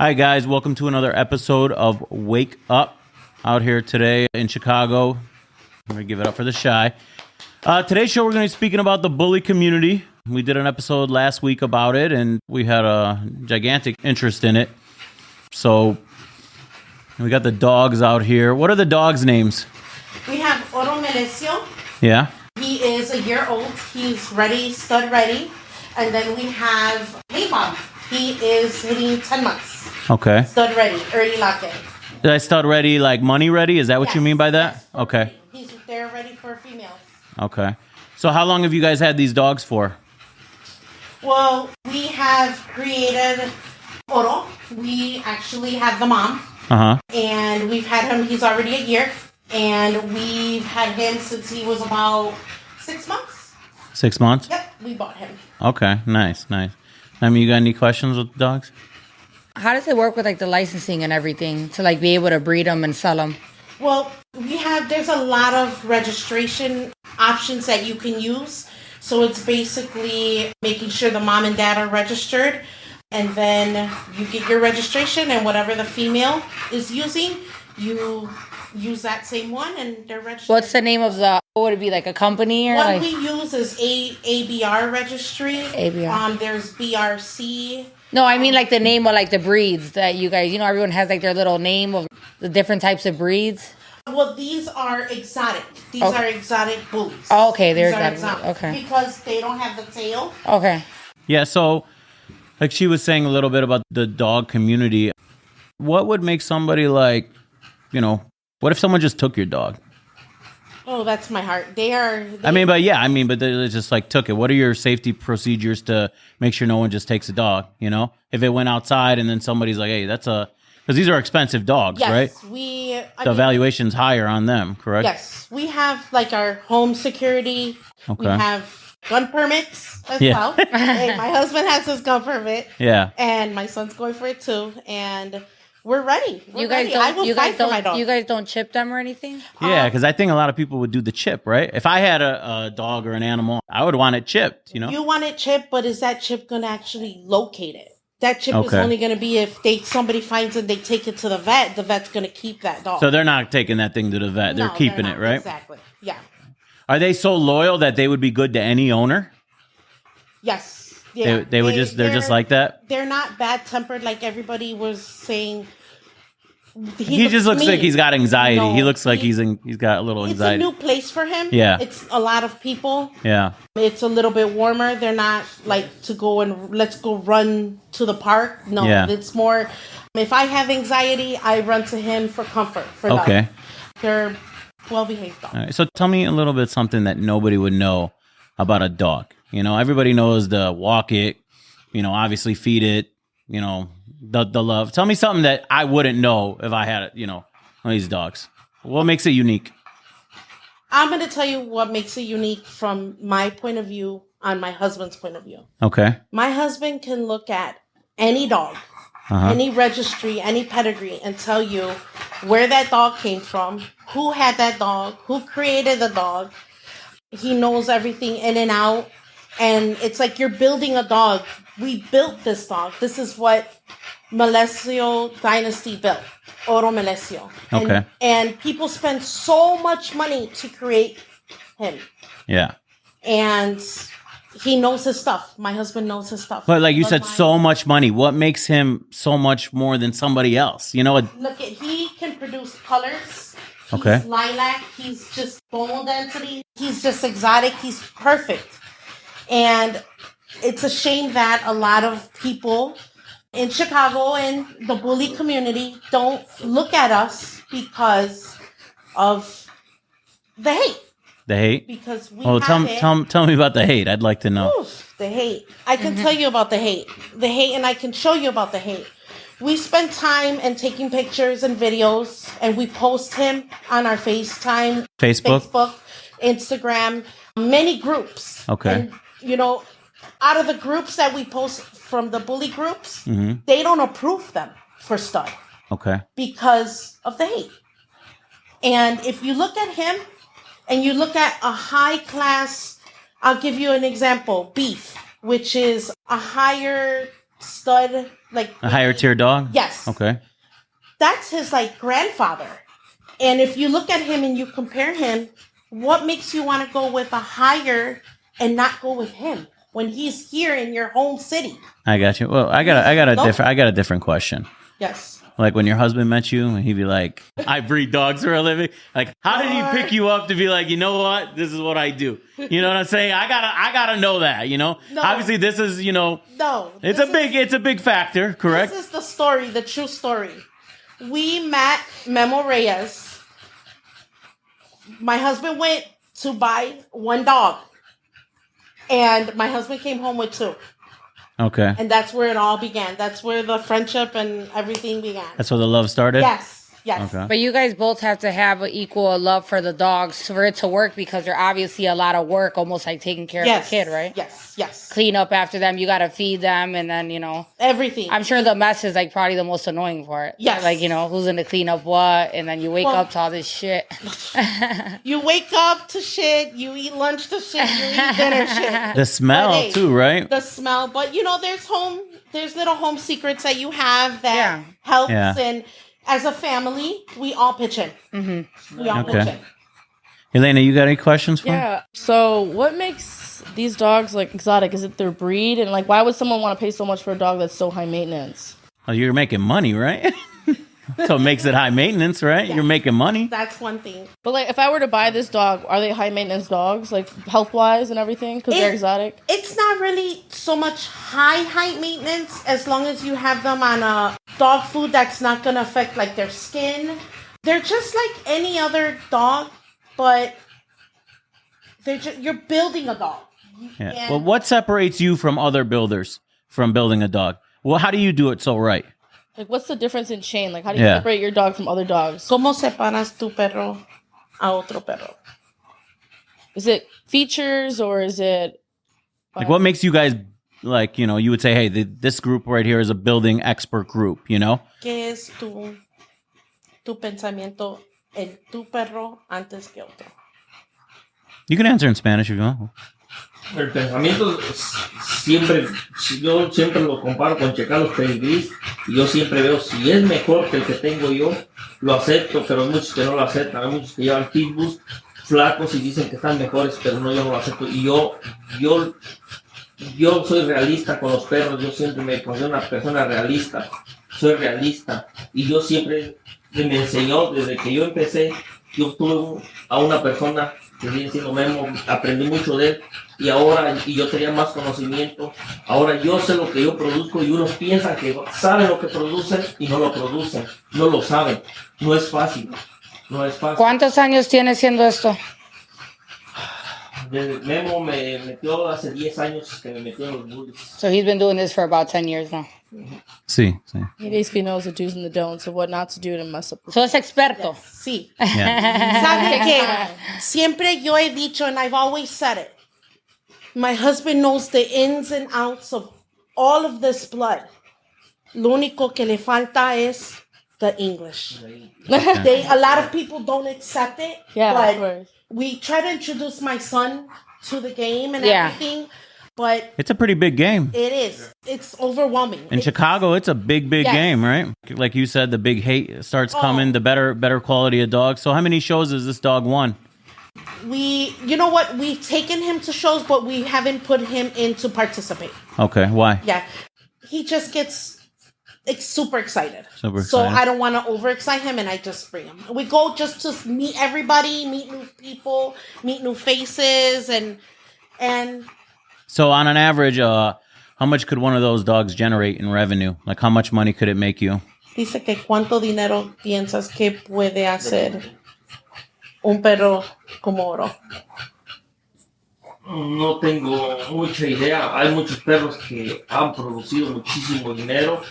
Hi, guys. Welcome to another episode of Wake Up out here today in Chicago. I'm going to give it up for the Shy. Today's show, we're going to be speaking about the bully community. We did an episode last week about it, and we had a gigantic interest in it. So we got the dogs out here. What are the dogs' names? We have Oro Melesio. Yeah. He is a year old. He's ready, stud ready. And then we have Hey Bob. He is hitting 10 months. Okay. Stud ready, early lock-in. Did I stud ready, like money ready? Is that what you mean by that? Yes, okay. They're ready for females. Okay. So how long have you guys had these dogs for? Well, we have created Oro. We actually have the mom. Uh-huh. And we've had him, he's already a year. And we've had him since he was about 6 months. 6 months? Yep, we bought him. Okay, nice. I mean, you got any questions with the dogs? How does it work with like the licensing and everything to like be able to breed them and sell them? Well, there's a lot of registration options that you can use. So it's basically making sure the mom and dad are registered. And then you get your registration, and whatever the female is using, you use that same one, and they're registered. What's the name of would it be like a company or what like? we use is ABR registry. ABR. There's BRC. No, I mean like the name of like the breeds that you guys, everyone has like their little name of the different types of breeds. Well, these are exotic. These are exotic bullies. Oh, okay, they're exotic. Okay. Because they don't have the tail. Okay. Yeah, so like she was saying a little bit about the dog community. What would make somebody like, what if someone just took your dog? Oh, that's my heart. They but they just like took it. What are your safety procedures to make sure no one just takes a dog? If it went outside and then somebody's like, hey, because these are expensive dogs, right? Yes, the valuation's higher on them, correct? Yes, we have like our home security. Okay. We have gun permits as well. Hey, my husband has his gun permit. Yeah. And my son's going for it too. And we're ready. You guys don't chip them or anything? Yeah, because I think a lot of people would do the chip, right? If I had a dog or an animal, I would want it chipped, You want it chipped, but is that chip going to actually locate it? That chip is only going to be if somebody finds it, they take it to the vet's going to keep that dog. So they're not taking that thing to the vet. They're keeping it, right? Exactly. Yeah. Are they so loyal that they would be good to any owner? Yes. Yeah. They're just like that? They're not bad-tempered like everybody was saying. He just looks like he's got anxiety. No, he looks like he's got a little anxiety. It's a new place for him. Yeah. It's a lot of people. Yeah. It's a little bit warmer. They're not like to go and let's go run to the park. No, It's more, if I have anxiety, I run to him for comfort, for love. Okay. They're well-behaved dogs. All right, so tell me a little bit something that nobody would know about a dog. Everybody knows the walk it, obviously feed it, the love. Tell me something that I wouldn't know if I had, one of these dogs. What makes it unique? I'm going to tell you what makes it unique from my point of view on my husband's point of view. Okay. My husband can look at any dog, any registry, any pedigree, and tell you where that dog came from, who had that dog, who created the dog. He knows everything in and out. And it's like you're building a dog. We built this dog. This is what Melesio Dynasty built. Oro Melesio. Okay. And people spend so much money to create him. Yeah. And he knows his stuff. My husband knows his stuff. But like you said, so much money. What makes him so much more than somebody else? He can produce colors. He's lilac. He's just bone density. He's just exotic. He's perfect. And it's a shame that a lot of people in Chicago and the bully community don't look at us because of the hate. The hate? Because we tell me about the hate. I'd like to know. Oof, the hate. I can tell you about the hate. The hate, and I can show you about the hate. We spend time and taking pictures and videos, and we post him on our Facebook, Instagram, many groups. Okay. And, out of the groups that we post from the bully groups, they don't approve them for stud. Okay. Because of the hate. And if you look at him and you look at a high class, I'll give you an example, beef, which is a higher stud, like A higher tier dog? Yes. Okay. That's his like grandfather. And if you look at him and you compare him, what makes you want to go with a higher and not go with him when he's here in your home city? I got you. Well, I got a different question. Yes. Like when your husband met you and he'd be like, I breed dogs for a living. Like, how did he pick you up to be like, you know what? This is what I do. You know what I'm saying? I gotta know that, you know? No. Obviously this is, you know, No. it's a big factor, correct? This is the story, the true story. We met Memo Reyes. My husband went to buy one dog. And my husband came home with two. Okay. And that's where it all began. That's where the friendship and everything began. That's where the love started? Yes. Yes. Okay. But you guys both have to have an equal love for the dogs for it to work because they're obviously a lot of work, almost like taking care of a kid, right? Yes. Yes. Clean up after them. You got to feed them. And then, you know, Everything. I'm sure the mess is like probably the most annoying part. Yes. Like, you know, who's going to clean up what? And then you wake up to all this shit. You wake up to shit. You eat lunch to shit. You eat dinner shit. The smell But, hey, too, right? The smell. But, you know, there's little home secrets that you have that Yeah. helps. Yeah. And as a family, we all pitch in. Mm-hmm. We all Okay. pitch in. Elena, you got any questions for him? Yeah. So what makes these dogs like exotic? Is it their breed? And like, why would someone want to pay so much for a dog that's so high maintenance? Oh, you're making money, right? So it makes it high maintenance, right? Yeah. You're making money. That's one thing. But like, if I were to buy this dog, are they high maintenance dogs, like health wise and everything, because they're exotic? It's not really so much high maintenance as long as you have them on a dog food that's not going to affect like their skin. They're just like any other dog, but you're building a dog. Yeah. And- Well, what separates you from other builders from building a dog? Well, how do you do it so right? Like, what's the difference in chain? Like, how do you Yeah. separate your dog from other dogs? ¿Cómo separas tu perro a otro perro? Is it features or is it Like, what makes you guys, like, you know, you would say, hey, this group right here is a building expert group, you know? ¿Qué es tu pensamiento en tu perro antes que otro? You can answer in Spanish if you want. El pensamiento siempre, yo siempre lo comparo con checar los pedigrís y yo siempre veo si es mejor que el que tengo yo, lo acepto, pero hay muchos que no lo aceptan, hay muchos que llevan pitbulls flacos y dicen que están mejores, pero no, yo no lo acepto. Y yo soy realista con los perros, yo siempre me considero una persona realista, soy realista y yo siempre me enseñó, desde que yo empecé, yo tuve a una persona que viene siendo Memo, aprendí mucho de él y ahora y yo tenía más conocimiento, ahora yo sé lo que yo produzco y unos piensan que saben lo que producen y no lo producen, no lo saben, no es fácil, no es fácil. ¿Cuántos años tienes siendo esto? Memo me metió hace 10 años que me metió en los bullies. So he's been doing this for about 10 years now. Sí, sí. he basically knows the do's and the don'ts of what not to do to mess up? So es experto. Sí. Yeah. ¿Sabe qué? Siempre yo he dicho, and I've always said it, my husband knows the ins and outs of all of this blood. Lo único que le falta es the English. A lot of people don't accept it, Yeah, of but course. we try to introduce my son to the game and Yeah. everything, but It's a pretty big game. it is. It's overwhelming. In Chicago, it's a big Yes. game, right? Like you said, the big hate starts coming, the better quality of dog. So how many shows has this dog won? You know what? We've taken him to shows, but we haven't put him in to participate. Okay, why? Yeah. He just gets super excited. Super So excited. I don't want to overexcite him, and I just bring him. We go just to meet everybody, meet new people, meet new faces, and So on an average, how much could one of those dogs generate in revenue? Like how much money could it make you? dice que cuánto dinero piensas que puede hacer un perro como Oro. No tengo mucha idea. Hay muchos perros que han producido muchísimo dinero.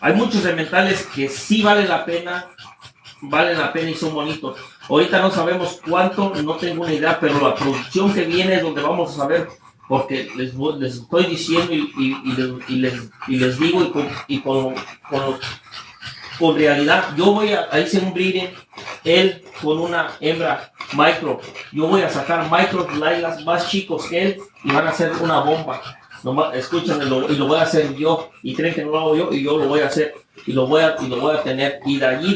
Hay muchos sementales que sí valen la pena y son bonitos. Ahorita no sabemos cuánto, no tengo una idea, pero la producción que viene es donde vamos a saber, porque les estoy diciendo y les digo con realidad. Yo voy a hice un breeding, él con una hembra micro. Yo voy a sacar micros lailas más chicos que él y van a ser una bomba. Nomás escúchame, y lo voy a hacer yo, y creen que no lo hago yo, y yo lo voy a hacer, y lo voy a tener, y de allí,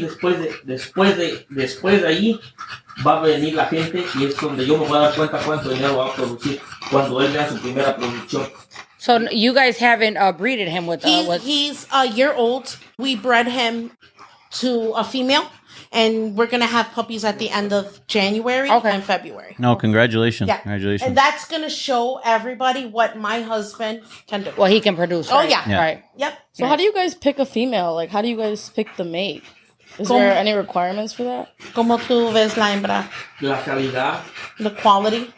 después de allí, va a venir la gente, y es donde yo me voy a dar cuenta cuánto dinero va a producir, cuando él vea su primera producción. So you guys haven't breeded him with He's a year old. We bred him to a female, and we're gonna have puppies at the end of January and February. No, congratulations. Yeah. Congratulations. And that's gonna show everybody what my husband can do. Well, he can produce. Oh Right? yeah. Right. Yep. So how do you guys pick a female? Like, how do you guys pick the mate? Is there any requirements for that? Como tú ves la hembra, La calidad, the quality.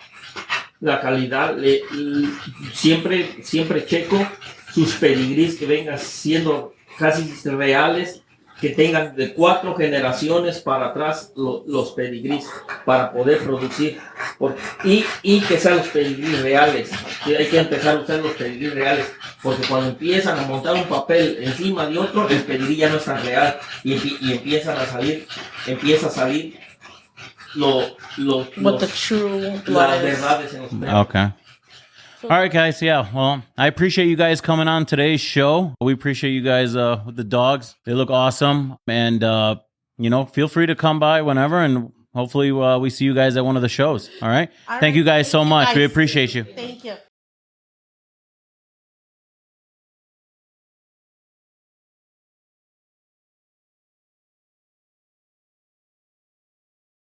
siempre checo sus pedigrís que vengan siendo casi reales, que tengan de 4 generaciones para atrás los pedigrís para poder producir, y que sean los pedigrís reales. Hay que empezar a usar los pedigrís reales, porque cuando empiezan a montar un papel encima de otro, el pedigrí ya no es tan real, y empieza a salir What the true las blood is. verdades en los perros. Okay. All right, guys. Yeah. Well, I appreciate you guys coming on today's show. We appreciate you guys with the dogs. They look awesome. And, feel free to come by whenever. And hopefully we see you guys at one of the shows. All right. All Thank right. you guys so Thank you, much. We guys. appreciate you. Thank you.